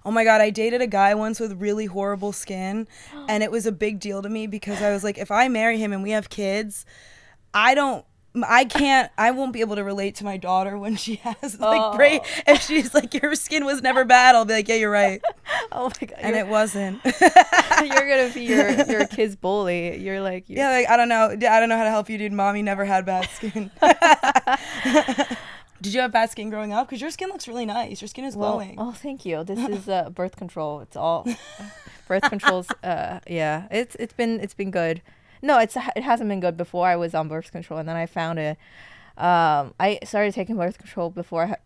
Oh my God, I dated a guy once with really horrible skin, and it was a big deal to me because I was like, if I marry him and we have kids, I don't. I won't be able to relate to my daughter when she has like if she's like, your skin was never bad, I'll be like, yeah, you're right. Oh my God. And it wasn't. You're gonna be your kid's bully. You're like, yeah, like, I don't know how to help you, dude. Mommy never had bad skin. Did you have bad skin growing up? Because your skin looks really nice. Your skin is glowing. Oh, thank you. This is birth control. It's all birth controls. Yeah, it's been good. No, it hasn't been good before I was on birth control, and then I found it. I started taking birth control before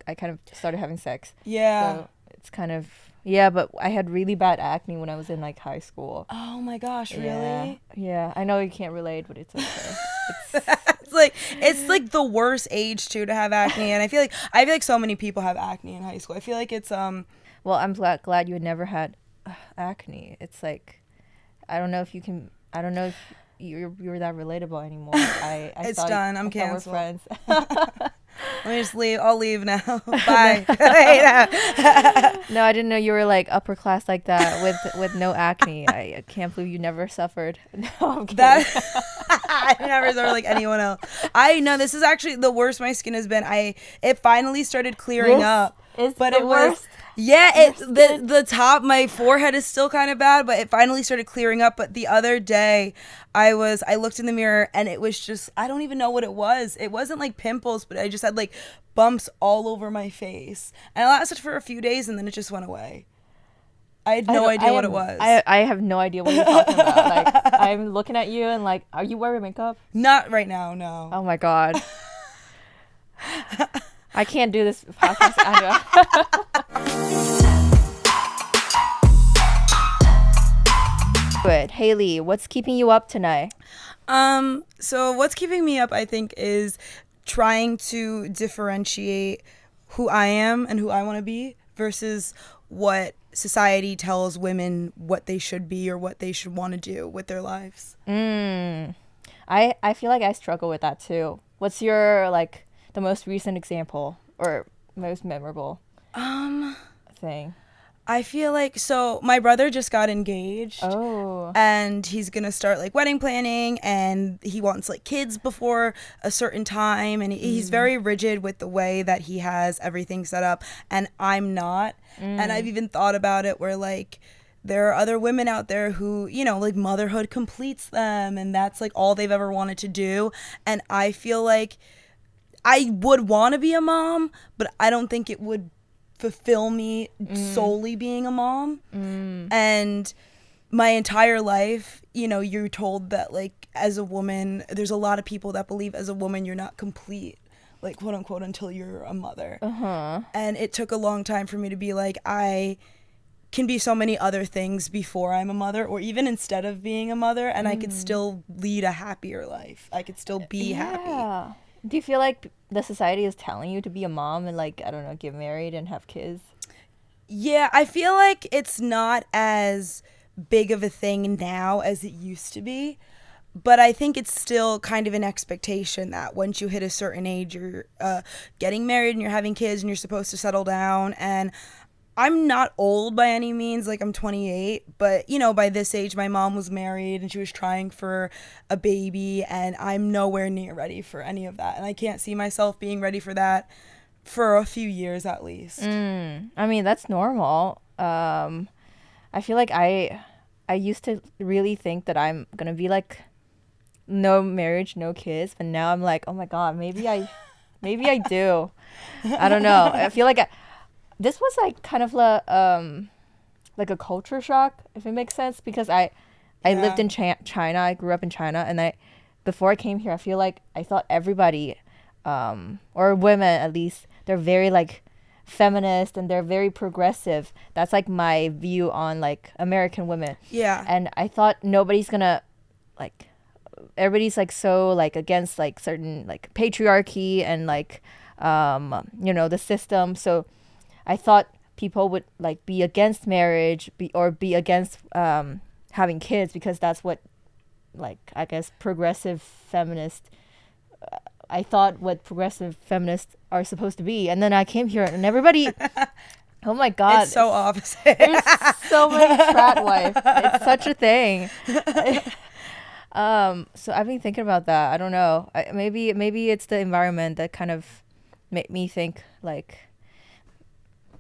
I kind of started having sex. Yeah. So it's kind of, yeah, but I had really bad acne when I was in like high school. Oh my gosh, really? Yeah. I know you can't relate, but it's okay. It's like the worst age too to have acne, and I feel like so many people have acne in high school. I feel like it's Well, I'm glad you had never had acne. It's like, I don't know if you're that relatable anymore. I it's thought, done. I'm canceled. We're friends. Let me just leave. I'll leave now. Bye. No, I didn't know you were like upper class like that with no acne. I can't believe you never suffered. No, I'm kidding. I never suffered like anyone else. I know this is actually the worst my skin has been. It finally started clearing up. But it was. Yeah, the top, my forehead is still kind of bad, but it finally started clearing up. But the other day, I looked in the mirror and it was just, I don't even know what it was. It wasn't like pimples, but I just had like bumps all over my face. And it lasted for a few days and then it just went away. I had no idea what it was. I have no idea what you're talking about. Like, I'm looking at you and like, are you wearing makeup? Not right now, no. Oh my God. I can't do this podcast. Good. Hayley, what's keeping you up tonight? So what's keeping me up, I think, is trying to differentiate who I am and who I want to be versus what society tells women what they should be or what they should want to do with their lives. I feel like I struggle with that too. What's your like the most recent example or most memorable thing? I feel like, so my brother just got engaged. Oh. And he's going to start like wedding planning, and he wants like kids before a certain time, and he's very rigid with the way that he has everything set up, and I'm not. And I've even thought about it where like there are other women out there who, you know, like motherhood completes them and that's like all they've ever wanted to do. And I feel like I would want to be a mom, but I don't think it would fulfill me solely being a mom. And my entire life, you know, you're told that like as a woman, there's a lot of people that believe as a woman you're not complete, like quote unquote, until you're a mother. And it took a long time for me to be like, I can be so many other things before I'm a mother or even instead of being a mother, and I could still lead a happier life. I could still be happy. Do you feel like the society is telling you to be a mom and like, I don't know, get married and have kids? Yeah, I feel like it's not as big of a thing now as it used to be, but I think it's still kind of an expectation that once you hit a certain age, you're getting married and you're having kids and you're supposed to settle down. And I'm not old by any means, like I'm 28, but you know, by this age my mom was married and she was trying for a baby, and I'm nowhere near ready for any of that, and I can't see myself being ready for that for a few years at least. I mean, that's normal. I feel like I used to really think that I'm gonna be like no marriage, no kids, but now I'm like, oh my God, maybe I do. I don't know. I feel like this was like kind of like a culture shock, if it makes sense, because I lived in China. I grew up in China, and before I came here, I feel like I thought everybody, or women at least, they're very like feminist and they're very progressive. That's like my view on like American women. Yeah. And I thought nobody's gonna like, everybody's like so like against like certain like patriarchy and like you know, the system. So I thought people would like be against marriage, be against having kids, because that's what like, I guess, progressive feminist, I thought what progressive feminists are supposed to be. And then I came here and everybody Oh my God. It's so opposite. There's so many frat wife. It's such a thing. So I've been thinking about that. I don't know. Maybe it's the environment that kind of made me think like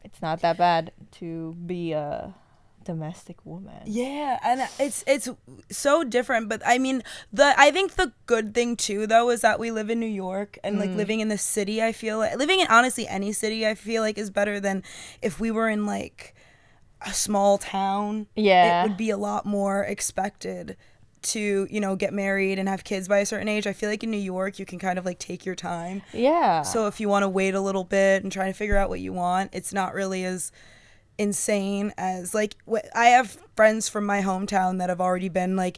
it's not that bad to be a domestic woman. Yeah, and it's so different, but I mean, I think the good thing too though is that we live in New York, and like living in the city, I feel like living in honestly any city, I feel like is better than if we were in like a small town. Yeah. It would be a lot more expected to, you know, get married and have kids by a certain age. I feel like in New York you can kind of like take your time. Yeah. So if you want to wait a little bit and try to figure out what you want, it's not really as insane as like I have friends from my hometown that have already been like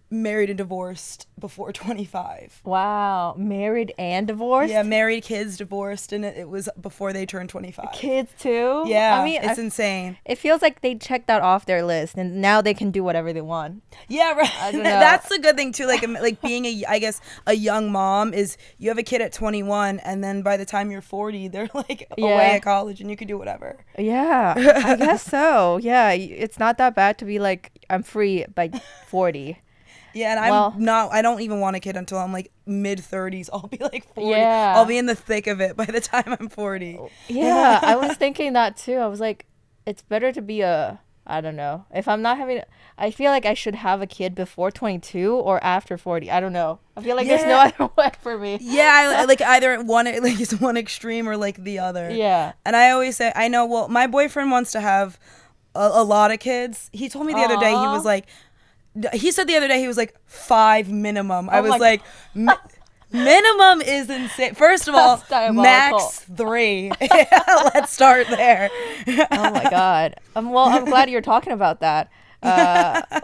married and divorced before 25. Wow. Married and divorced? Yeah, married, kids, divorced, and it was before they turned 25. Kids too? Yeah, I mean, it's insane. It feels like they checked that off their list and now they can do whatever they want. Yeah, right. I don't know. That's the good thing too. Like being I guess a young mom is you have a kid at 21, and then by the time you're 40, they're like away at college, and you can do whatever. Yeah, I guess so. Yeah, it's not that bad to be like I'm free by 40. Yeah, and I don't even want a kid until I'm like mid 30s. I'll be like 40. Yeah. I'll be in the thick of it by the time I'm 40. Yeah, I was thinking that too. I was like, it's better to be I don't know. If I'm not having, I feel like I should have a kid before 22 or after 40. I don't know. I feel like there's no other way for me. Yeah, I like either one, like it's one extreme or like the other. Yeah. And I always say, I know, well, my boyfriend wants to have a lot of kids. He told me the other day, he was like, he said the other day he was like 5 minimum. I was like, minimum is insane. First of all, max 3. Let's start there. Oh my God. Well, I'm glad you're talking about that.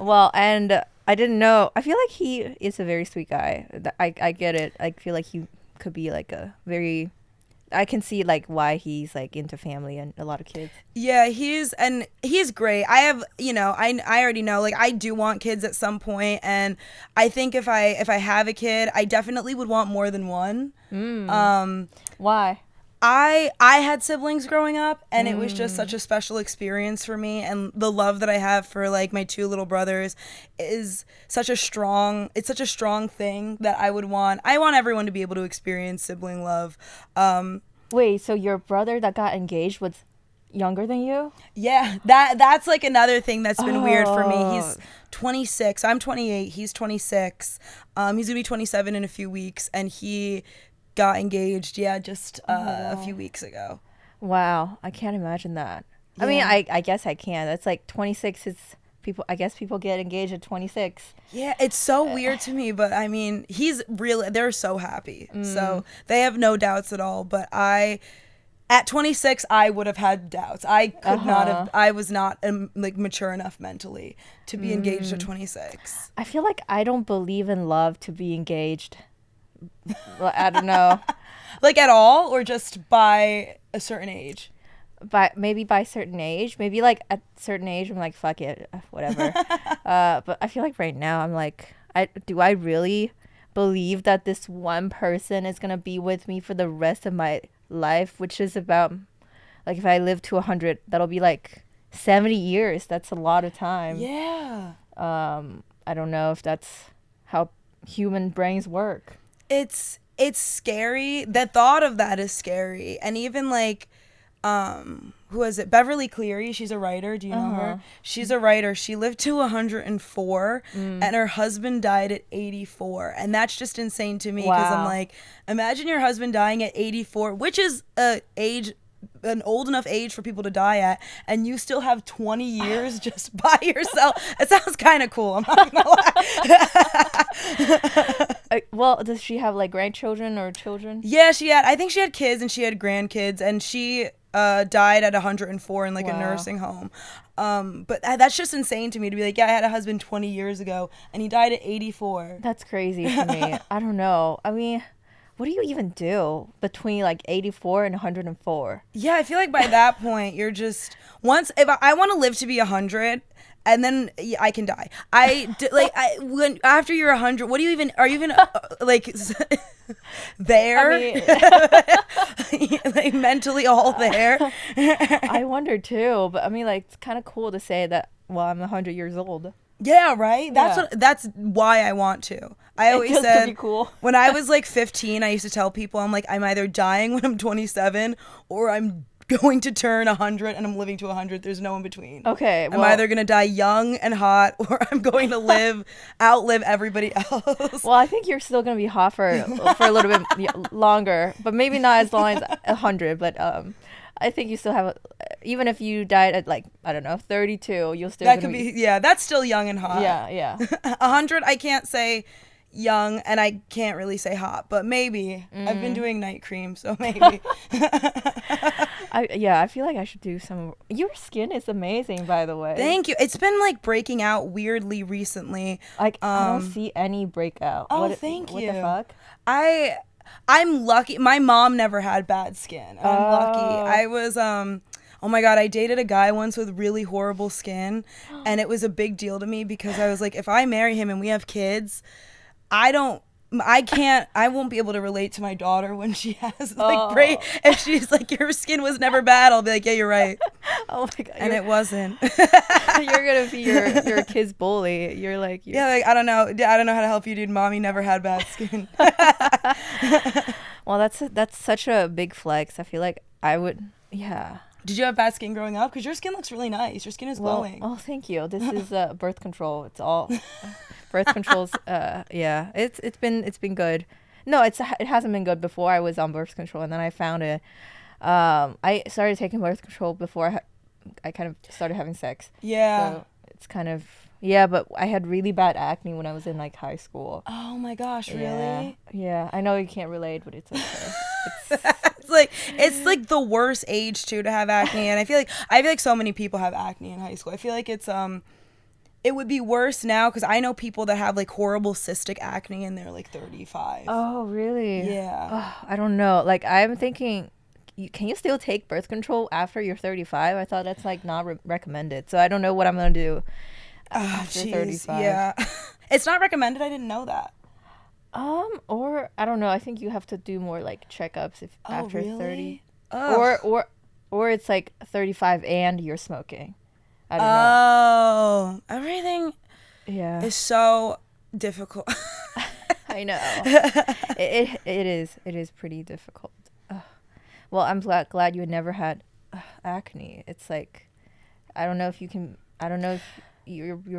Well, and I didn't know. I feel like he is a very sweet guy. I get it. I feel like he could be like a very. I can see like why he's like into family and a lot of kids. Yeah, he's great. I have, you know, I already know, like I do want kids at some point, and I think if I have a kid, I definitely would want more than one. Why? I had siblings growing up, and it was just such a special experience for me, and the love that I have for like my 2 little brothers is such a strong thing that I want everyone to be able to experience sibling love. Wait, so your brother that got engaged was younger than you? Yeah, that's like another thing that's been weird for me. He's 26. I'm 28. He's 26. He's gonna be 27 in a few weeks, and he got engaged just a few weeks ago. Wow, I can't imagine that. Yeah. I mean, I guess I can. That's like 26 is people. I guess people get engaged at 26. Yeah, it's so weird to me, but I mean, they're so happy. So they have no doubts at all, but at 26 I would have had doubts. I could not have. I was not like mature enough mentally to be engaged at 26. I feel like I don't believe in love to be engaged. Well, I don't know. Like at all, or just by a certain age? Maybe by a certain age. Maybe like at a certain age, I'm like, fuck it, whatever. But I feel like right now, I'm like, do I really believe that this one person is gonna be with me for the rest of my life? Which is about, like, if I live to 100, that'll be like 70 years. That's a lot of time. Yeah. I don't know if that's how human brains work. It's scary. The thought of that is scary. And even like who is it? Beverly Cleary, she's a writer. Do you know her? She's a writer. She lived to 104 and her husband died at 84. And that's just insane to me, because I'm like, imagine your husband dying at 84, which is an old enough age for people to die at, and you still have 20 years just by yourself. It sounds kind of cool, I'm not gonna lie. Well, does she have like grandchildren or children? Yeah, I think she had kids and she had grandkids, and she died at 104 in like a nursing home. But that's just insane to me to be like, yeah, I had a husband 20 years ago and he died at 84. That's crazy to me. I don't know. I mean, what do you even do between like 84 and 104? Yeah, I feel like by that point you're just, if I want to live to be 100, and then I can die. When after you're 100, what do you even? Are you even like there? I mean, Like mentally all there? I wonder too, but I mean, like, it's kind of cool to say that. Well, I'm 100 years old. Yeah, right. Yeah. That's why I want to. I always Just to said be cool. when I was like 15, I used to tell people I'm like I'm either dying when I'm 27 or I'm going to turn 100 and I'm living to 100. There's no in between. Okay, I'm either gonna die young and hot or I'm going to outlive everybody else. well, I think you're still gonna be hot for a little bit longer, but maybe not as long as 100. But I think you still have, even if you died at like, I don't know, 32, you'll still That could be, yeah, that's still young and hot. Yeah, yeah. 100, I can't say young and I can't really say hot, but maybe. I've been doing night cream, so maybe. I feel like I should do some. Your skin is amazing, by the way. Thank you. It's been like breaking out weirdly recently. Like, I don't see any breakout. Oh, thank you. What the fuck? I'm lucky. My mom never had bad skin. I'm lucky. I was oh my god, I dated a guy once with really horrible skin, and it was a big deal to me because I was like, if I marry him and we have kids, I won't be able to relate to my daughter when she has like great. If she's like, your skin was never bad, I'll be like, yeah, you're right. Oh my god. And it wasn't. You're gonna be your kid's bully. You're like, yeah, like I don't know how to help you, dude. Mommy never had bad skin. Well, that's such a big flex. I feel like I would, yeah. Did you have bad skin growing up? Because your skin looks really nice. Your skin is glowing. Oh, thank you. This is birth control. It's all birth controls. Yeah, it's been good. No, it hasn't been good before I was on birth control, and then I found it. I started taking birth control before I kind of started having sex. Yeah. So it's kind of, yeah, but I had really bad acne when I was in like high school. Oh my gosh, really? Yeah. I know you can't relate, but it's okay. It's like the worst age too to have acne, and I feel like so many people have acne in high school. I feel like it's it would be worse now because I know people that have like horrible cystic acne and they're like 35. Oh, really? Yeah. Oh, I don't know. Like, I'm thinking, can you still take birth control after you're 35? I thought that's like not recommended. So I don't know what I'm gonna do after 35. Yeah. It's not recommended. I didn't know that. Or I don't know. I think you have to do more like checkups after really? 30. Or it's like 35 and you're smoking. I don't know. Everything is so difficult. I know. It is pretty difficult. Well, I'm glad you had never had acne. It's like, I don't know if you're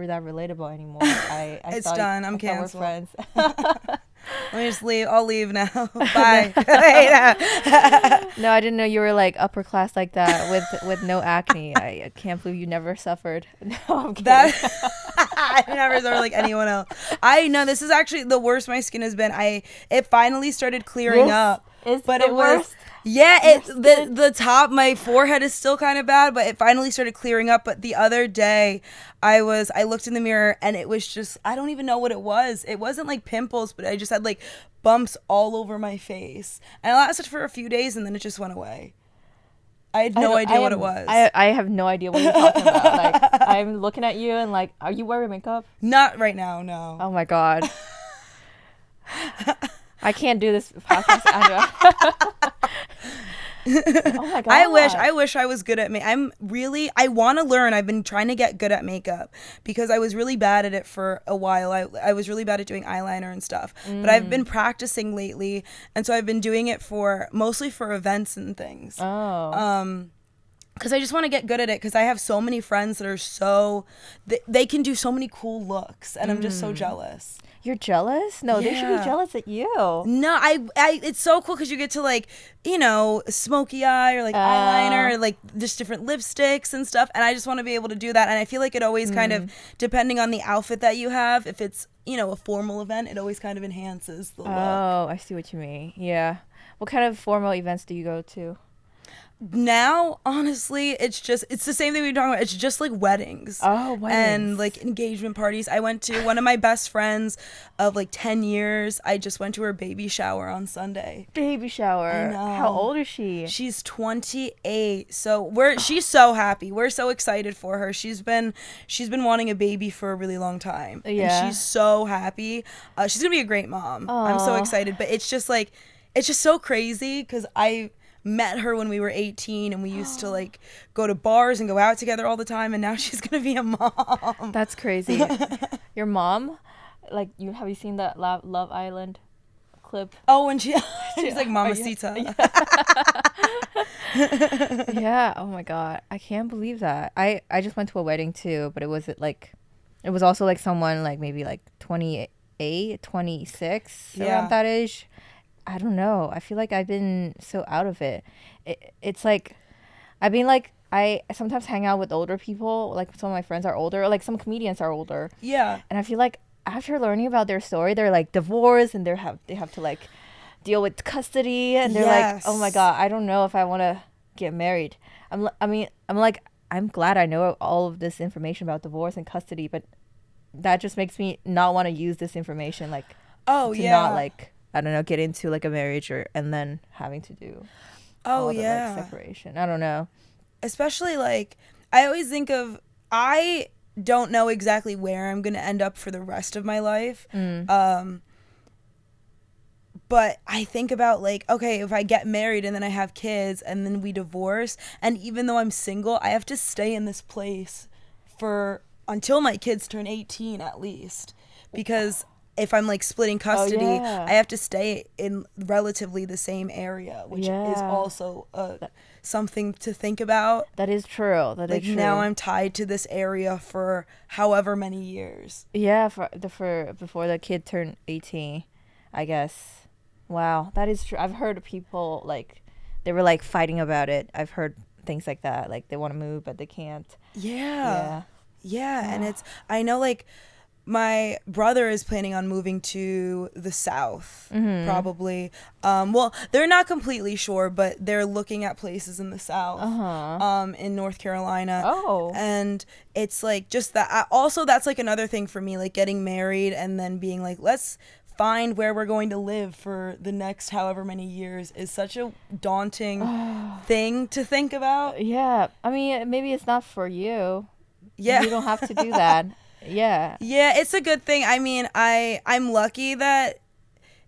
that relatable anymore. It's done. I'm canceled. We're friends. Let me just leave. I'll leave now. Bye. No, I didn't know you were like upper class like that with no acne. I can't believe you never suffered. No, I'm kidding. I never suffered like anyone else. I know this is actually the worst my skin has been. It finally started clearing up. But it was. Yeah, the top, my forehead is still kind of bad, but it finally started clearing up. But the other day, I looked in the mirror and it was just, I don't even know what it was. It wasn't like pimples, but I just had like bumps all over my face. And it lasted for a few days and then it just went away. I had no idea what it was. I have no idea what you're talking about. Like, I'm looking at you and like, are you wearing makeup? Not right now, no. Oh my God. I can't do this podcast. Oh my God. I wish I was good at I want to learn. I've been trying to get good at makeup because I was really bad at it for a while. I was really bad at doing eyeliner and stuff, but I've been practicing lately. And so I've been doing it mostly for events and things. Oh. Because I just want to get good at it because I have so many friends that are they can do so many cool looks and I'm just so jealous. You're jealous? No, they should be jealous at you. No, it's so cool because you get to like, smoky eye or like eyeliner or like just different lipsticks and stuff. And I just want to be able to do that. And I feel like it always kind of, depending on the outfit that you have, if it's, a formal event, it always kind of enhances the look. Oh, I see what you mean. Yeah. What kind of formal events do you go to? Now, honestly, it's the same thing we were talking about. It's just like weddings. Oh, And weddings. like engagement parties. I went to one of my best friends of like 10 years. I just went to her baby shower on Sunday. Baby shower. I know. How old is she? She's 28. So she's so happy. We're so excited for her. She's been wanting a baby for a really long time. Yeah. And she's so happy. She's going to be a great mom. I'm so Aw. excited, but it's just so crazy cuz I met her when we were 18 and we used to like go to bars and go out together all the time, and now she's going to be a mom. That's crazy. Your mom, like, have you seen that Love Island clip? Oh, and she's like Mamacita. Yeah. Oh my god, I can't believe that. I just went to a wedding too, but it was also like someone like maybe like 28, 26, Yeah. around that age. I don't know. I feel like I've been so out of it. It's like I've been like, I sometimes hang out with older people. Like some of my friends are older, like some comedians are older. Yeah. And I feel like after learning about their story, they're like divorced and they have to like deal with custody, and they're like, oh my god, I don't know if I want to get married. I'm glad I know all of this information about divorce and custody, but that just makes me not want to use this information, like, Oh, to yeah. not like, I don't know, get into like a marriage and then having to do Oh, all the, yeah. like, separation. I don't know. Especially like I always think of, I don't know exactly where I'm going to end up for the rest of my life. But I think about like, okay, if I get married and then I have kids and then we divorce, and even though I'm single, I have to stay in this place for until my kids turn 18 at least, because if I'm like splitting custody, yeah. I have to stay in relatively the same area, which is Yeah. also something to think about. That is true. That Like is true. now I'm tied to this area for however many years. Yeah, for before the kid turned 18, I guess. Wow, that is true. I've heard people like they were like fighting about it. I've heard things like that. Like they want to move but they can't. Yeah. And I know like my brother is planning on moving to the South, probably. Well, they're not completely sure, but they're looking at places in the South, in North Carolina. Oh. And it's like just that. Also, that's like another thing for me, like getting married and then being like, let's find where we're going to live for the next however many years is such a daunting thing to think about. Yeah. I mean, maybe it's not for you. Yeah. You don't have to do that. Yeah. Yeah, it's a good thing. I mean, I'm lucky that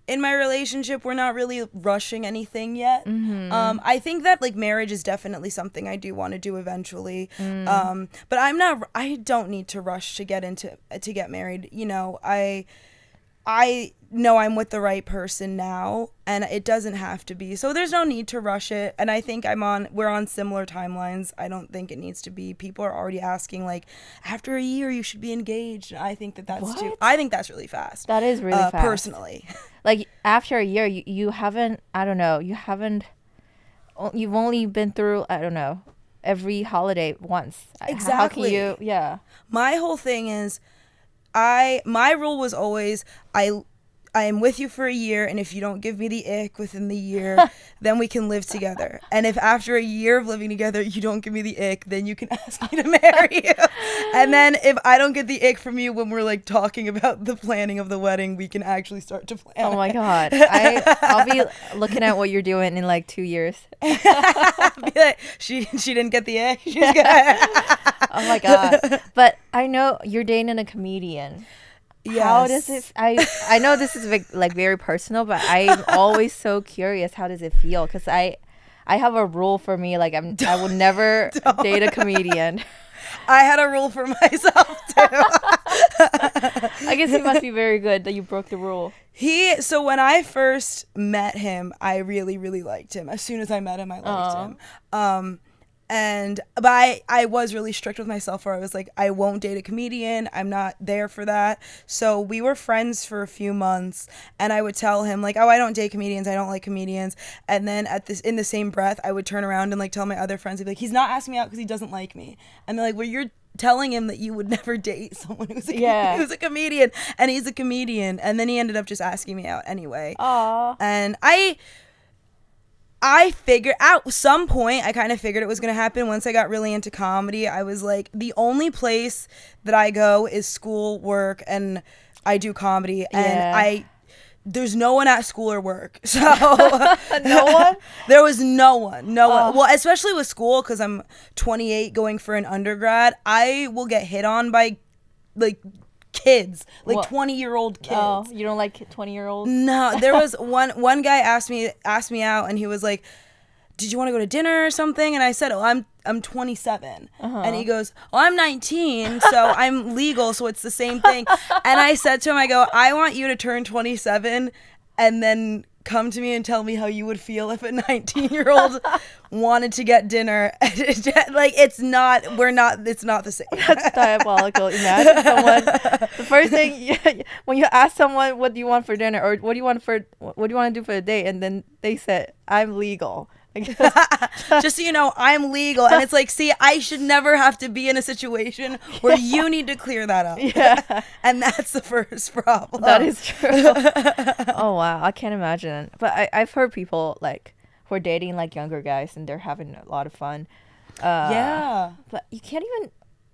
in my relationship we're not really rushing anything yet. I think that like marriage is definitely something I do want to do eventually. But I don't need to rush to get married. You know, I know I'm with the right person now, and it doesn't have to be. So there's no need to rush it. And I think we're on similar timelines. I don't think it needs to be. People are already asking like, after a year you should be engaged. And I think I think that's really fast. That is really fast. Personally. Like after a year, you haven't, I don't know, you've only been through, I don't know, every holiday once. Exactly. How can you, yeah. My whole thing is, my rule was always, I am with you for a year, and if you don't give me the ick within the year, then we can live together. And if after a year of living together you don't give me the ick, then you can ask me to marry you. And then if I don't get the ick from you when we're like talking about the planning of the wedding, we can actually start to plan. Oh my god. I'll be looking at what you're doing in like 2 years. Be like, she didn't get the ick. She's Oh my god. But I know you're dating a comedian. Yes. How does it? I know this is like very personal, but I'm always so curious. How does it feel? Because I have a rule for me. Like I would never date a comedian. I had a rule for myself too. I guess it must be very good that you broke the rule. So when I first met him, I really, really liked him. As soon as I met him, I liked him. But I was really strict with myself, where I was like, I won't date a comedian. I'm not there for that. So we were friends for a few months, and I would tell him like, oh, I don't date comedians. I don't like comedians. And then in the same breath, I would turn around and like tell my other friends, I'd be like, he's not asking me out because he doesn't like me. And they're like, well, you're telling him that you would never date someone who's a comedian, and he's a comedian. And then he ended up just asking me out anyway. Aww. And I figured at some point I kind of figured it was going to happen once I got really into comedy. I was like, the only place that I go is school, work, and I do comedy, and Yeah. there's no one at school or work. So No one? there was no one. Oh. Well, especially with school, because I'm 28 going for an undergrad, I will get hit on by like kids, like What? 20-year-old kids. Oh, you don't like 20-year-olds? No, there was one guy asked me out, and he was like, "Did you want to go to dinner or something?" And I said, "Oh, I'm 27." And he goes, "Oh, I'm 19, so I'm legal, so it's the same thing." And I said to him, I go, "I want you to turn 27 and then come to me and tell me how you would feel if a 19-year-old wanted to get dinner." Like, it's not the same. That's diabolical. Imagine someone, the first thing when you ask someone, what do you want for dinner, or what do you want to do for the day, and then they said, "I'm legal." Just so you know, I'm legal. And it's like, see, I should never have to be in a situation where you need to clear that up. Yeah. And that's the first problem. That is true. Oh wow, I can't imagine. But I've heard people like who are dating like younger guys and they're having a lot of fun. Yeah. But you can't even.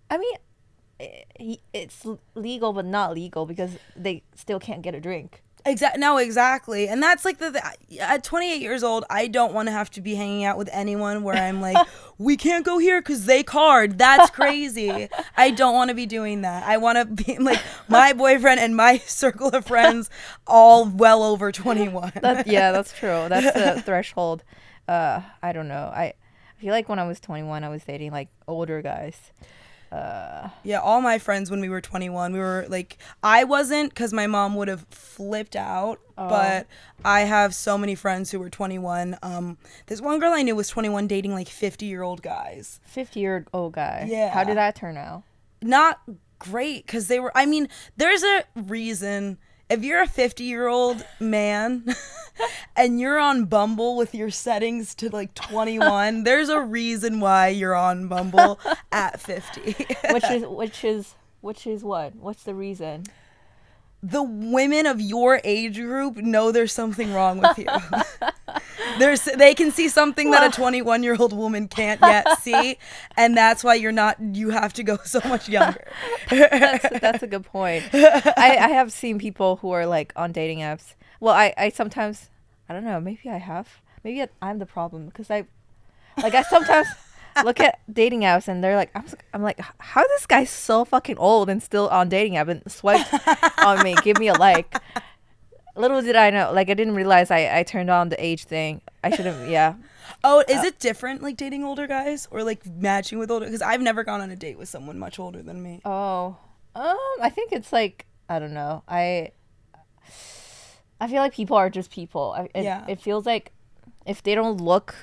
I mean, it's legal but not legal because they still can't get a drink. Exactly. And that's like at 28 years old, I don't want to have to be hanging out with anyone where I'm like, we can't go here because they card. That's crazy. I don't want to be doing that. I want to be like my boyfriend and my circle of friends all well over 21. That's true. That's the threshold. I don't know. I feel like when I was 21, I was dating like older guys. Yeah, all my friends when we were 21, we were like, I wasn't because my mom would have flipped out, but I have so many friends who were 21. This one girl I knew was 21 dating like 50-year-old guys. 50-year-old guy. Yeah. How did that turn out? Not great because they were, I mean, there's a reason. If you're a 50-year-old man and you're on Bumble with your settings to like 21, there's a reason why you're on Bumble at 50. Which is what? What's the reason? The women of your age group know there's something wrong with you. They can see something that a 21-year-old woman can't yet see, and that's why you have to go so much younger. That's a good point. I have seen people who are like on dating apps. Well, I sometimes, I don't know, maybe I have. Maybe I'm the problem because I sometimes look at dating apps and they're like, I'm like, how is this guy so fucking old and still on dating app and swiped on me, give me a like. Little did I know, like I didn't realize I turned on the age thing. I shouldn't, yeah. Oh, is it different like dating older guys or like matching with older? Because I've never gone on a date with someone much older than me. Oh, I think it's like, I don't know. I feel like people are just people. It feels like if they don't look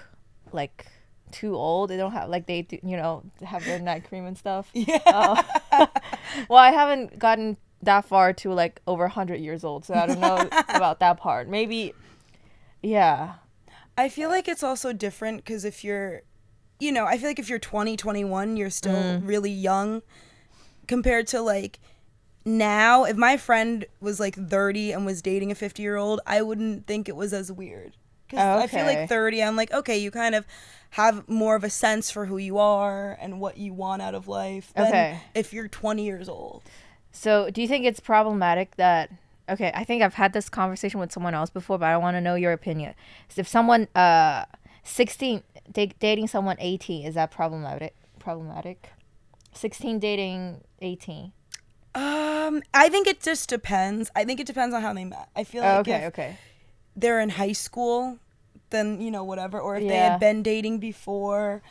like too old, they don't have like they do, have their night cream and stuff. Yeah. Well, I haven't gotten that far to like over 100 years old, so I don't know about that part. Maybe, yeah. I feel like it's also different because if you're, I feel like if you're 20, 21, you're still really young compared to like now. If my friend was like 30 and was dating a 50-year-old, I wouldn't think it was as weird. Because I feel like 30, I'm like, okay, you kind of have more of a sense for who you are and what you want out of life than if you're 20 years old. So do you think it's problematic that, okay, I think I've had this conversation with someone else before, but I want to know your opinion. So if someone 16 dating someone 18, is that problematic? 16 dating 18. I think it just depends. I think it depends on how they met. I feel like if they're in high school, then whatever, or if they had been dating before,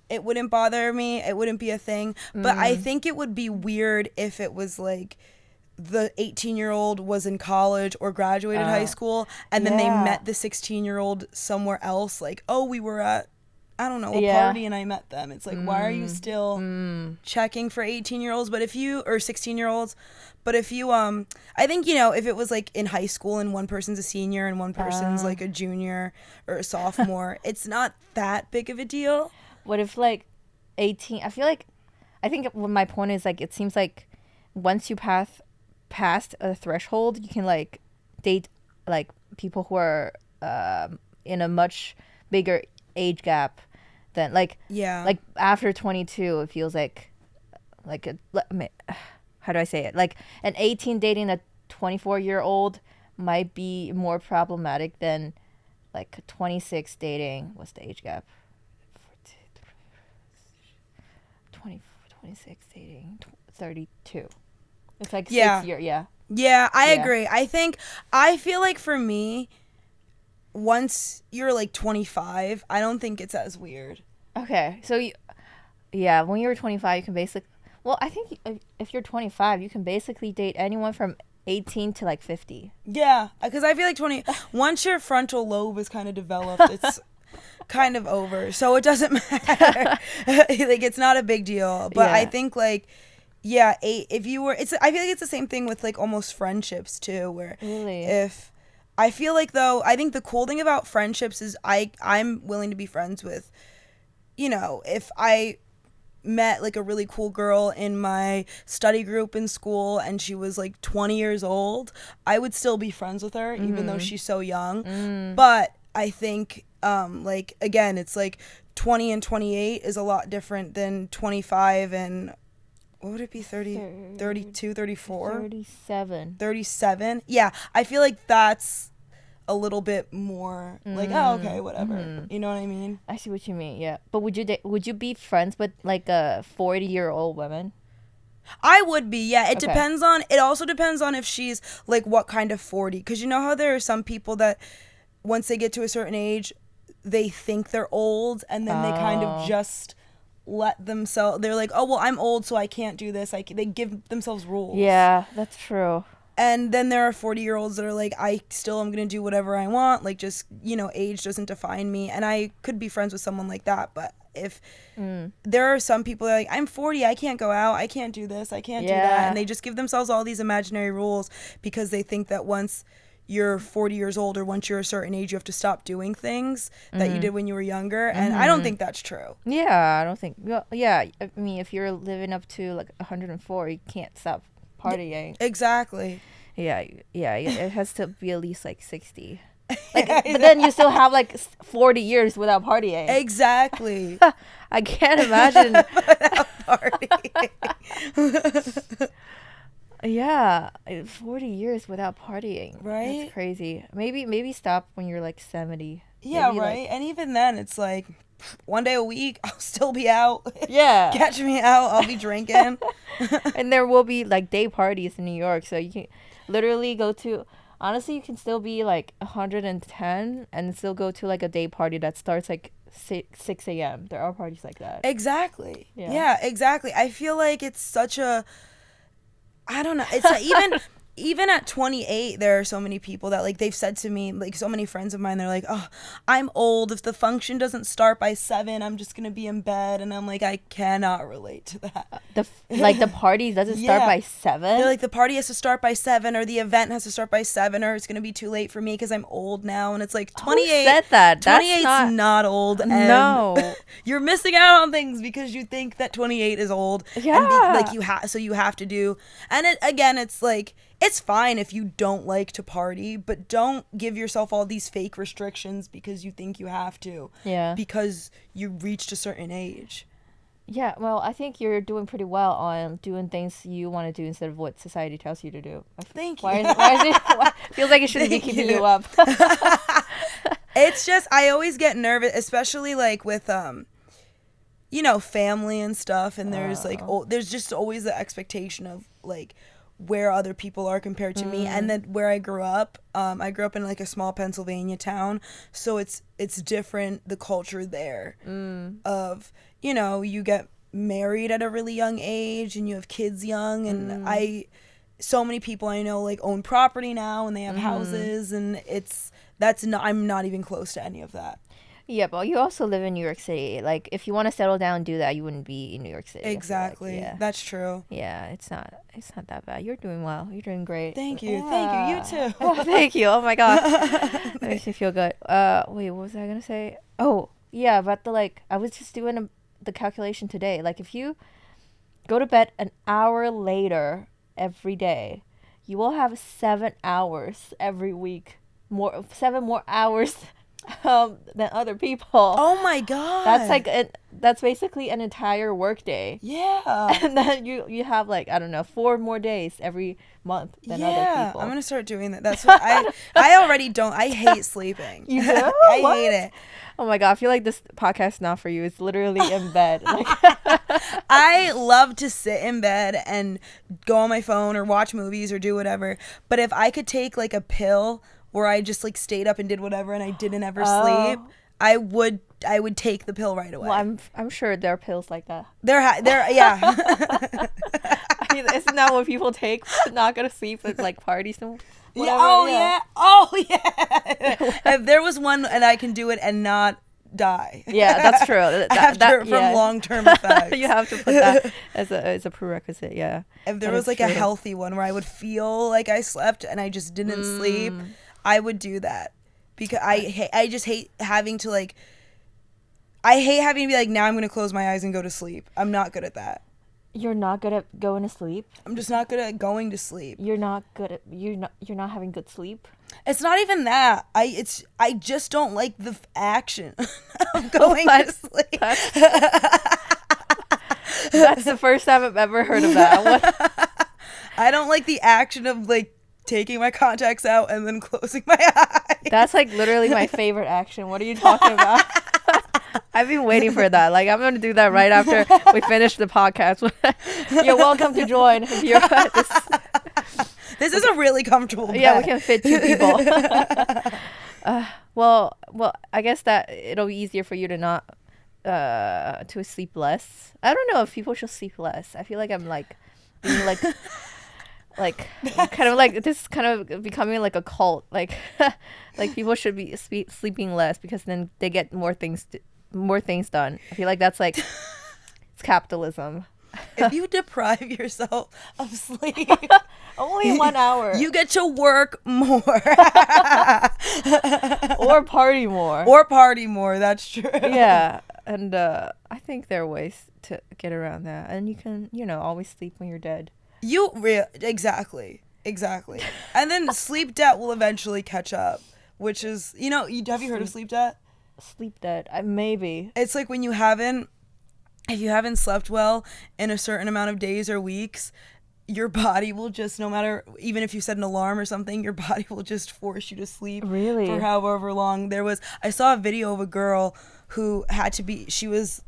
it wouldn't bother me. It wouldn't be a thing. But I think it would be weird if it was like the 18-year-old was in college or graduated high school and then they met the 16-year-old somewhere else. Like, oh, we were at, I don't know, a party and I met them. It's like, why are you still checking for 18-year-olds? But if you, or 16-year-olds, but if you, I think, if it was like in high school and one person's a senior and one person's like a junior or a sophomore, it's not that big of a deal. What if like 18? I think what my point is like, it seems like once you past a threshold, you can like date like people who are in a much bigger age gap than like Yeah. after 22 it feels like I mean, how do I say it? Like an 18 dating a 24-year-old might be more problematic than like a 26 dating. What's the age gap? 20, 26 dating 32. It's like Yeah. 6 years. Yeah. Yeah, I Yeah. agree. I feel like for me, once you're like 25, I don't think it's as weird. Okay. So yeah, when you're 25, you can basically. Well, I think if you're 25, you can basically date anyone from 18 to like 50. Yeah, because I feel like once your frontal lobe is kind of developed, it's kind of over. So it doesn't matter. Like, it's not a big deal. But I Yeah. think, like, yeah, if you were, I feel like it's the same thing with, like, almost friendships, too, where Really? I feel like, though, I think the cool thing about friendships is I'm willing to be friends with, if I met like a really cool girl in my study group in school and she was like 20 years old, I would still be friends with her even though she's so young. But I think like, again, it's like 20 and 28 is a lot different than 25 and what would it be, 30, 32, 34, 37. Yeah, I feel like that's a little bit more like, oh, okay, whatever. You know what I mean? I see what you mean. Yeah. But would you be friends with like a 40-year-old woman? I would be, yeah. Okay. It also depends on if she's like what kind of 40. Because you know how there are some people that once they get to a certain age, they think they're old and then they kind of just let themselves, they're like, oh, well, I'm old, so I can't do this. They give themselves rules. Yeah, that's true. And then there are 40-year-olds that are like, I still am going to do whatever I want. Like, just, age doesn't define me. And I could be friends with someone like that. But if there are some people that are like, I'm 40, I can't go out, I can't do this, I can't do that. And they just give themselves all these imaginary rules because they think that once you're 40 years old or once you're a certain age, you have to stop doing things that you did when you were younger. And I don't think that's true. Yeah, I don't think. Well, yeah, I mean, if you're living up to like 104, you can't stop partying. Exactly. Yeah, it has to be at least like 60. Like, but then you still have like 40 years without partying. Exactly. I can't imagine. Without partying. Yeah, 40 years without partying. Right? That's crazy. Maybe stop when you're like 70. Yeah, Maybe, right. And even then, it's like one day a week, I'll still be out. Yeah. Catch me out. I'll be drinking. And there will be like day parties in New York, so you can literally go to. Honestly, you can still be like 110 and still go to like a day party that starts like 6 a.m. There are parties like that. Exactly. Yeah. Yeah, exactly. I feel like it's such a, I don't know. It's like even at 28, there are so many people that like they've said to me, like so many friends of mine, they're like, oh, I'm old. If the function doesn't start by 7, I'm just gonna be in bed. And I'm like, I cannot relate to that. The party doesn't start by 7. They're like, the party has to start by 7, or the event has to start by 7, or it's gonna be too late for me because I'm old now. And it's like 28. Who said that? 28's not old. And no, you're missing out on things because you think that 28 is old. Yeah. And so you have to do. And it's like, it's fine if you don't like to party, but don't give yourself all these fake restrictions because you think you have to. Yeah. Because you reached a certain age. Yeah, well, I think you're doing pretty well on doing things you want to do instead of what society tells you to do. Thank you. Why feels like it shouldn't be keeping you up. It's just, I always get nervous, especially like with family and stuff, and there's like there's just always the expectation of like where other people are compared to me. And then where I grew up in like a small Pennsylvania town, so it's different, the culture there of you get married at a really young age and you have kids young, and so many people I know like own property now and they have houses, and I'm not even close to any of that. Yeah, but you also live in New York City. Like, if you want to settle down and do that, you wouldn't be in New York City. Exactly. Like, yeah. That's true. Yeah, it's not that bad. You're doing well. You're doing great. Thank you. Yeah. Thank you. You too. Oh, thank you. Oh my god. That makes me feel good. Wait, what was I gonna say? Oh, yeah, about I was just doing the calculation today. Like, if you go to bed an hour later every day, you will have 7 hours every week. 7 more hours. than other people. Oh my god. That's basically an entire work day. Yeah. And then you have like, I don't know, 4 more days every month than other people. I'm gonna start doing that. That's what I already don't. I hate sleeping. You do? I What? hate it. Oh my god, I feel like this podcast is not for you. It's literally in bed. Like, I love to sit in bed and go on my phone or watch movies or do whatever. But if I could take like a pill where I just like stayed up and did whatever and I didn't ever sleep, I would take the pill right away. well, I'm sure there are pills like that. There yeah. I mean, isn't that what people take to not go to sleep at like parties and whatever? Yeah. Oh yeah. If there was one and I can do it and not die. Yeah, that's true. From long-term effects. You have to put that as a prerequisite. Yeah. If there was like a healthy one where I would feel like I slept and I just didn't sleep, I would do that because I just hate having to like. I hate having to be like, now I'm gonna close my eyes and go to sleep. I'm not good at that. You're not good at going to sleep. I'm just not good at going to sleep. You're not not having good sleep. It's not even that. I just don't like the action of going to sleep. That's the first time I've ever heard of that. I don't like the action of like taking my contacts out and then closing my eyes. That's like literally my favorite action. What are you talking about? I've been waiting for that. Like, I'm gonna do that right after we finish the podcast. You're welcome to join. If you're this is a really comfortable bed. Yeah, we can fit 2 people. Well, I guess that it'll be easier for you to not to sleep less. I don't know if people should sleep less. I feel like I'm like being like kind of like this is kind of becoming like a cult. Like people should be sleeping less because then they get more things done. I feel like that's like it's capitalism. If you deprive yourself of sleep only 1 hour, you get to work more or party more. That's true. Yeah, and I think there are ways to get around that, and you can always sleep when you're dead. Exactly, and then sleep debt will eventually catch up, which is have you heard of sleep debt? Sleep debt, maybe. It's like when if you haven't slept well in a certain amount of days or weeks, your body will just, no matter, even if you set an alarm or something, your body will just force you to sleep. Really? For however long. I saw a video of a girl who she was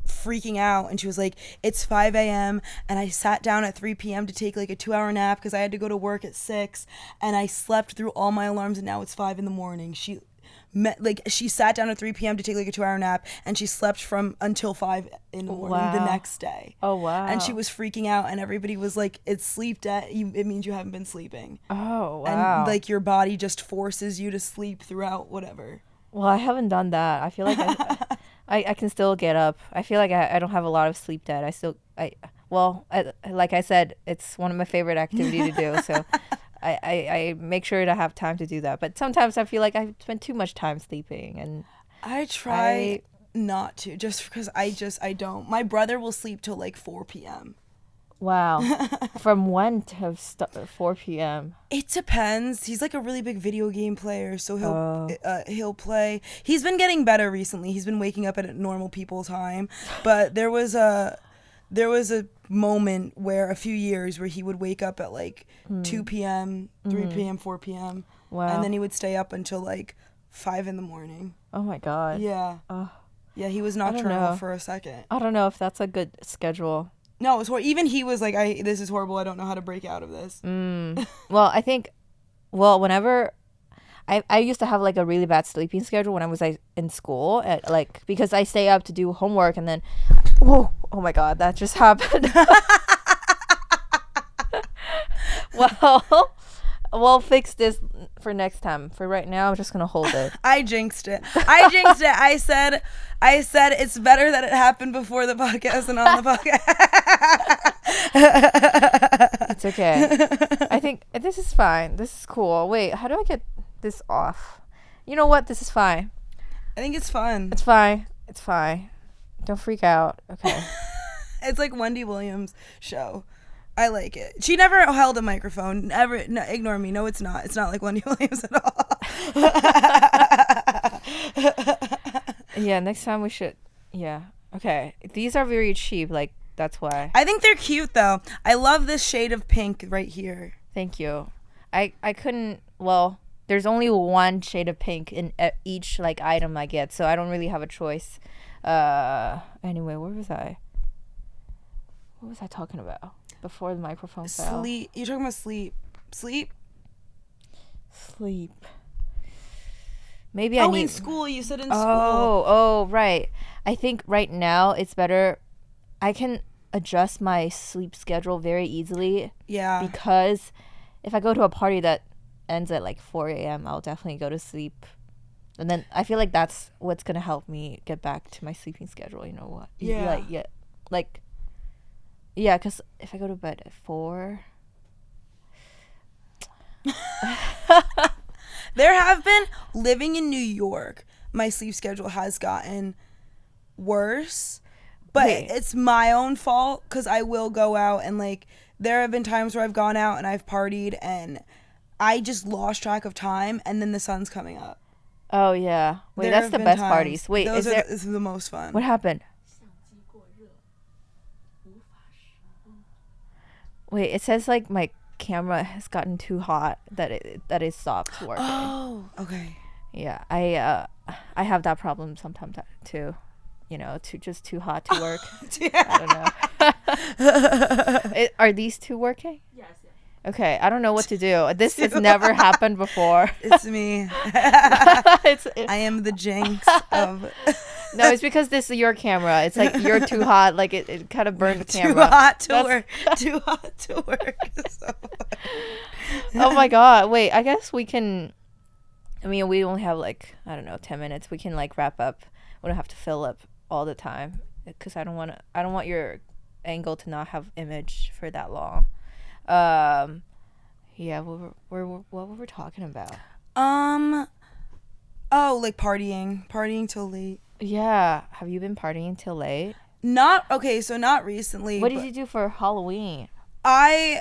freaking out and she was like, it's 5 a.m. and I sat down at 3 p.m. to take like a 2-hour nap because I had to go to work at 6 and I slept through all my alarms and now it's 5 in the morning. She sat down at 3 p.m. to take like a 2-hour nap and she slept until 5 in the morning the next day. Oh, wow. And she was freaking out and everybody was like, it's sleep debt. It means you haven't been sleeping. Oh, wow. And like your body just forces you to sleep throughout whatever. Well, I haven't done that. I feel like I can still get up. I feel like I don't have a lot of sleep debt. Like I said, it's one of my favorite activities to do. So I make sure to have time to do that. But sometimes I feel like I spend too much time sleeping, and I try not to, just because I don't. My brother will sleep till like 4 p.m. Wow. From when to 4 p.m.? It depends. He's like a really big video game player, so he'll play. He's been getting better recently. He's been waking up at a normal people time, but there was a moment where a few years where he would wake up at like 2 p.m., 3 p.m., 4 p.m. Wow. And then he would stay up until like 5 in the morning. Oh my God. Yeah. Yeah, he was nocturnal for a second. I don't know if that's a good schedule. No, it was horrible. Even he was like, this is horrible. I don't know how to break out of this. Well, I think, whenever I used to have like a really bad sleeping schedule when I was in school because I stay up to do homework and then, whoa, oh my God, that just happened. Well, we'll fix this for next time. For right now, I'm just going to hold it. I jinxed it. I said it's better that it happened before the podcast than on the podcast. It's okay. I think this is fine. This is cool. Wait, how do I get this off? You know what? This is fine. I think it's fun. It's fine. It's fine. Don't freak out. Okay. It's like Wendy Williams' show. I like it. She never held a microphone. Never. No, ignore me. No, it's not. It's not like Wendy Williams at all. Yeah, next time we should. Yeah. Okay. These are very cheap. Like, that's why. I think they're cute though. I love this shade of pink right here. Thank you. I couldn't. Well, there's only one shade of pink in each like item I get, so I don't really have a choice. Anyway, where was I? What was I talking about before the microphone fell? Sleep. You're talking about sleep. Sleep. Maybe I need. In school. You said in school. Oh, right. I think right now it's better. I can adjust my sleep schedule very easily. Yeah. Because if I go to a party that ends at like 4 a.m., I'll definitely go to sleep. And then I feel like that's what's going to help me get back to my sleeping schedule. You know what? Yeah. Yeah, because if I go to bed at 4... There have been, living in New York, my sleep schedule has gotten worse, but it's my own fault because I will go out and like there have been times where I've gone out and I've partied and I just lost track of time and then the sun's coming up. Oh yeah, wait, that's the best parties. Wait, this is the most fun. What happened? Wait, it says like my camera has gotten too hot that it stopped working. Oh, okay. Yeah, I have that problem sometimes too. You know, too hot to work. I don't know. Are these two working? Yes. Okay, I don't know what to do. This has never happened before. It's me. I am the jinx of. No, it's because this is your camera. It's like you're too hot. Like it kind of burned the camera. Too hot to work. Too hot to work. So oh my god! Wait, I guess we can. I mean, we only have like 10 minutes. We can like wrap up. We don't have to fill up all the time because I don't want your angle to not have image for that long. Yeah, what were we talking about? Oh, like partying till late. Yeah, have you been partying till late? Not recently. What did you do for Halloween? I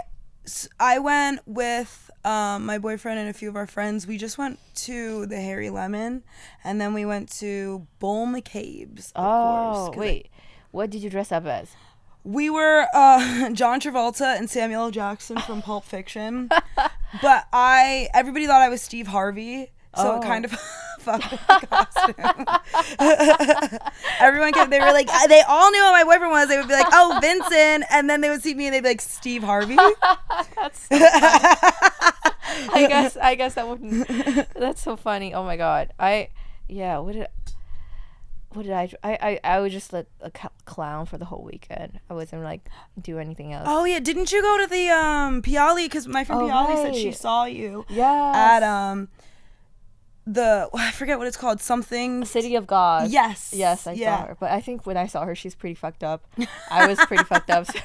went with my boyfriend and a few of our friends. We just went to the Harry Lemon, and then we went to Bull McCabe's. Of course, wait, what did you dress up as? We were John Travolta and Samuel L. Jackson from Pulp Fiction, but everybody thought I was Steve Harvey, so it kind of fucked with the costume. They were like, they all knew who my boyfriend was. They would be like, oh, Vincent, and then they would see me and they'd be like, Steve Harvey. That's so funny. I guess that wouldn't. That's so funny. Oh my god. What did I was just like a clown for the whole weekend. I wasn't like do anything else. Oh yeah, didn't you go to the Piali? Because my friend Piali said she saw you. Yeah. At I forget what it's called. Something. City of God. Yes. Yes, I saw her. But I think when I saw her, she's pretty fucked up. I was pretty fucked up. So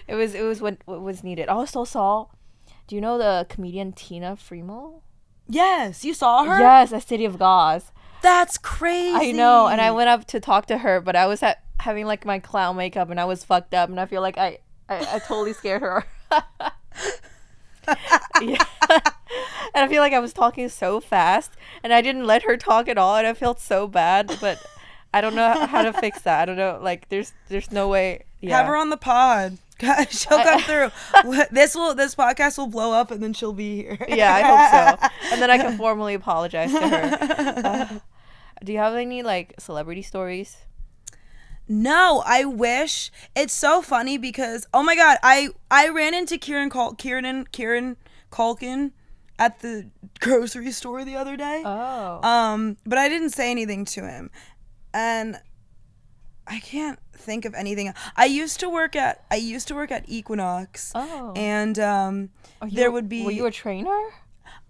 it was what was needed. I also saw. Do you know the comedian Tina Freemo? Yes, you saw her. Yes, at City of Gauze. That's crazy. I know, and I went up to talk to her, but I was having like my clown makeup, and I was fucked up, and I feel like I totally scared her. Yeah. And I feel like I was talking so fast, and I didn't let her talk at all, and I felt so bad, but I don't know how to fix that. I don't know, like there's no way. Yeah. Have her on the pod. She'll come through. This podcast will blow up, and then she'll be here. Yeah, I hope so. And then I can formally apologize to her. Do you have any like celebrity stories? No, I wish. It's so funny because oh my god, I ran into Kieran Culkin at the grocery store the other day. Oh. But I didn't say anything to him, and I can't think of anything. I used to work at Equinox. Oh. And there would be. Were you a trainer?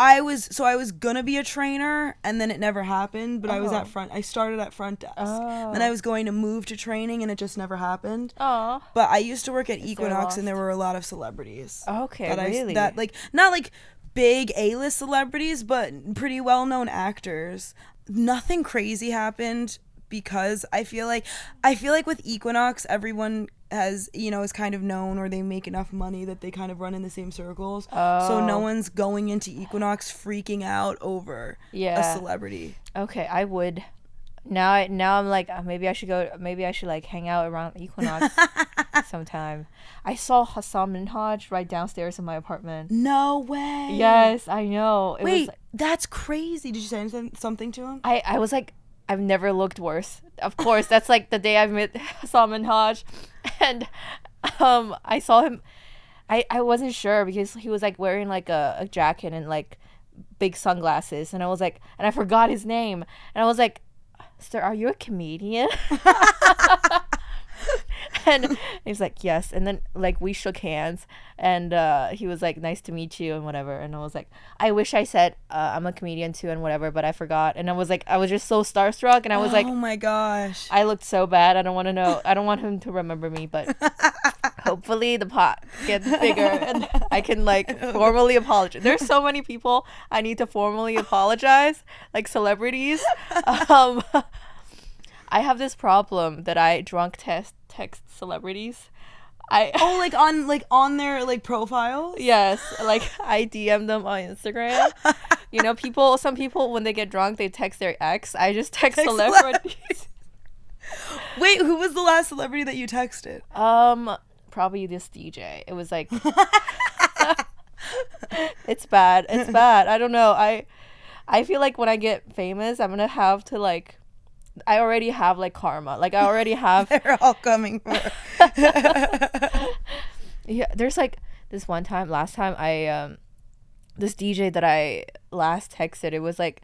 I was gonna be a trainer, and then it never happened. But I was at front. I started at front desk. Oh. Then I was going to move to training, and it just never happened. Oh. But I used to work at Equinox, and there were a lot of celebrities. Okay, really? That like not like big A-list celebrities, but pretty well-known actors. Nothing crazy happened because I feel like with Equinox, everyone is kind of known, or they make enough money that they kind of run in the same circles. Oh. So no one's going into Equinox freaking out over a celebrity. Okay, I would. Now I'm like, maybe I should like hang out around Equinox sometime. I saw Hassan Minhaj right downstairs in my apartment. No way. Yes, I know. Wait, that's crazy. Did you say something to him? I was like, I've never looked worse. Of course, that's like the day I met Hassan Minhaj, and I saw him. I wasn't sure because he was like wearing like a jacket and like big sunglasses, and I was like, and I forgot his name, and I was like, sir, are you a comedian? And he's like, yes. And then like we shook hands, and he was like, nice to meet you and whatever. And I was like, I wish I said I'm a comedian too and whatever, but I forgot. And I was like, I was just so starstruck, and I was like, oh my gosh, I looked so bad. I don't want to know. I don't want him to remember me, but hopefully the pot gets bigger and I can like formally apologize. There's so many people I need to formally apologize, like celebrities. I have this problem that I drunk text celebrities. like on their like profiles. Yes, like I DM them on Instagram. Some people when they get drunk they text their ex. I just text celebrities. Wait, who was the last celebrity that you texted? Probably this DJ. It was like it's bad. I don't know. I feel like when I get famous, I'm gonna have to like. I already have like karma. Like I already have. They're all coming for. Yeah, there's like this last time I this DJ that I last texted. It was like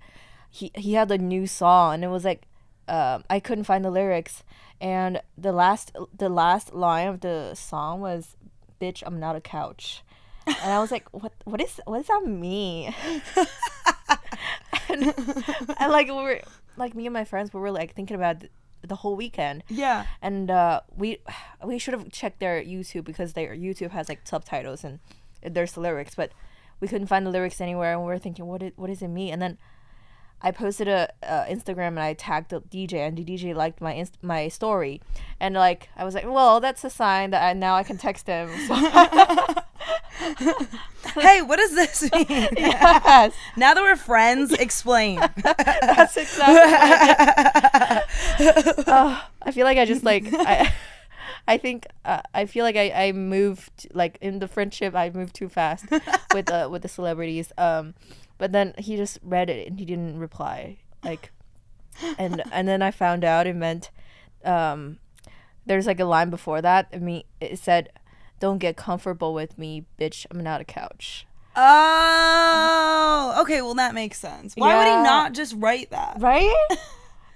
he had a new song, and it was like I couldn't find the lyrics, and the last line of the song was, "Bitch, I'm not a couch," and I was like, what does that mean? and like we were. Like me and my friends, we were like thinking about the whole weekend. Yeah. And we should have checked their YouTube because their YouTube has like subtitles and there's the lyrics, but we couldn't find the lyrics anywhere, and we were thinking, what does it mean? And then I posted a Instagram and I tagged the DJ, and the DJ liked my story, and like I was like, well, that's a sign that now I can text him. Hey, what does this mean? Yes. Now that we're friends, explain. That's exactly what I feel like I just like I think I feel like I moved like in the friendship I moved too fast with the celebrities. But then he just read it and he didn't reply. Like, and then I found out it meant there's like a line before that. I mean, it said, "Don't get comfortable with me, bitch. I'm not a couch." Oh, okay. Well, that makes sense. Why would he not just write that? Right?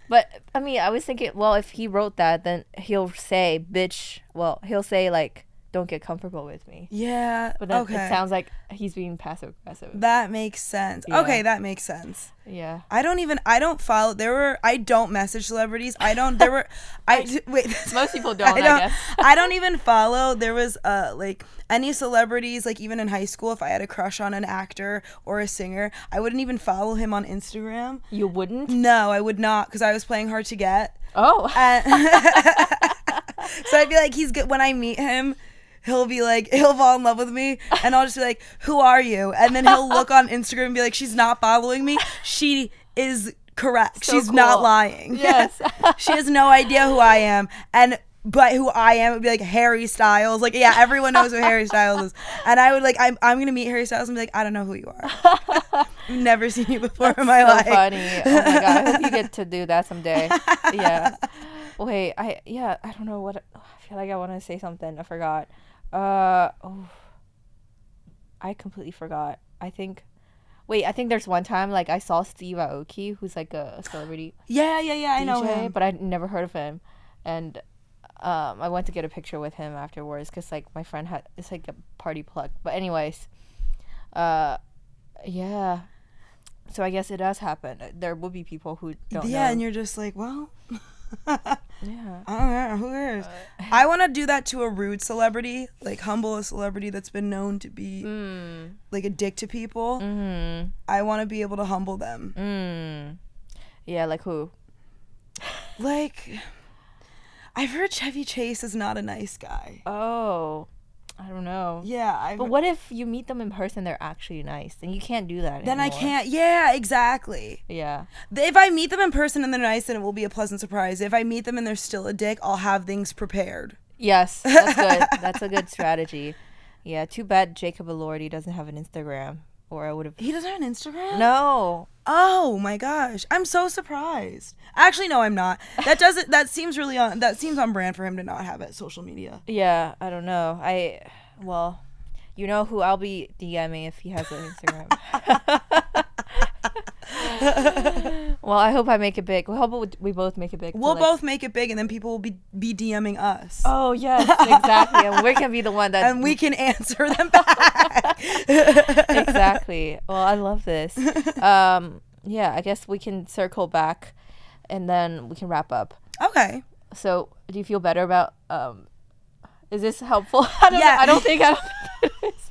But I mean, I was thinking, well, if he wrote that, then he'll say, "Bitch." Well, he'll say like, "Don't get comfortable with me." Yeah. But then it sounds like he's being passive aggressive. That makes sense. Yeah. Okay, that makes sense. Yeah. I don't follow. I don't message celebrities. Wait. Most people don't, I guess. I don't even follow. There was like any celebrities, like even in high school, if I had a crush on an actor or a singer, I wouldn't even follow him on Instagram. You wouldn't? No, I would not, because I was playing hard to get. Oh. So I'd be like, he's good. When I meet him, he'll fall in love with me, and I'll just be like, who are you? And then he'll look on Instagram and be like, she's not following me. She is correct. So she's cool. Not lying. Yes. She has no idea who I am. But who I am would be like Harry Styles. Like, yeah, everyone knows who Harry Styles is. And I would like, I'm going to meet Harry Styles and be like, I don't know who you are. I've never seen you before in my life. So funny. Oh my God. I hope you get to do that someday. Yeah. Wait, I don't know what, I feel like I want to say something. I forgot. I completely forgot. I think there's one time like I saw Steve Aoki, who's like a celebrity. Yeah, I know him. But I'd never heard of him. And I went to get a picture with him afterwards because like my friend it's like a party plug. But anyways, yeah. So I guess it does happen. There will be people who don't know. Yeah, and you're just like, well, yeah. I don't know, who cares? I want to do that to a rude celebrity, like humble a celebrity that's been known to be like a dick to people. Mm-hmm. I want to be able to humble them. Yeah, like who? Like, I've heard Chevy Chase is not a nice guy. Oh, I don't know. Yeah. But what if you meet them in person, they're actually nice? Then you can't do that Then anymore. I can't. Yeah, exactly. Yeah. If I meet them in person and they're nice, then it will be a pleasant surprise. If I meet them and they're still a dick, I'll have things prepared. Yes, that's good. That's a good strategy. Yeah, too bad Jacob Elordi doesn't have an Instagram, or I would have. He doesn't have an Instagram? No. Oh my gosh, I'm so surprised. Actually, no, I'm not. That seems on brand for him to not have it. Social media. Yeah, I don't know. Well, you know who I'll be DMing if he has an Instagram. Well, I hope I make it big. Well, how about we both make it big? We'll both make it big, and then people will be DMing us. Oh yes, exactly. And we can be the one that. And we can answer them back. Exactly. Well, I love this. Yeah, I guess we can circle back, and then we can wrap up. Okay. So, do you feel better about? Is this helpful? I don't think it is.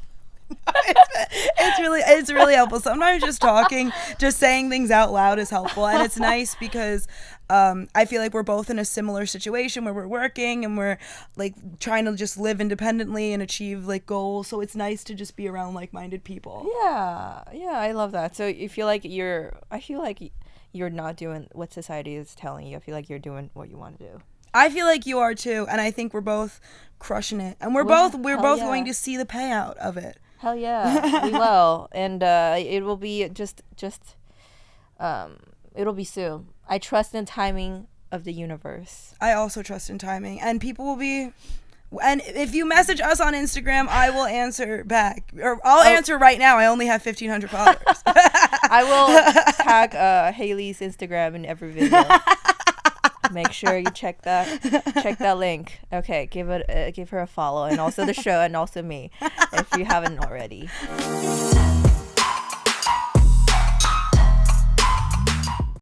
It's really helpful. Sometimes just saying things out loud is helpful, and it's nice because I feel like we're both in a similar situation where we're working and we're like trying to just live independently and achieve like goals. So it's nice to just be around like-minded people. Yeah, I love that. So you feel like I feel like you're not doing what society is telling you. I feel like you're doing what you want to do. I feel like you are too, and I think we're both crushing it, and we're both going to see the payout of it. Hell yeah, we will, and it will be just it'll be soon. I trust in timing of the universe. I also trust in timing, and people will be. And if you message us on Instagram, I will answer back, or I'll answer right now. I only have 1,500 followers. I will tag Hayley's Instagram in every video. Make sure you check that link. Okay, give her a follow, and also the show, and also me, if you haven't already.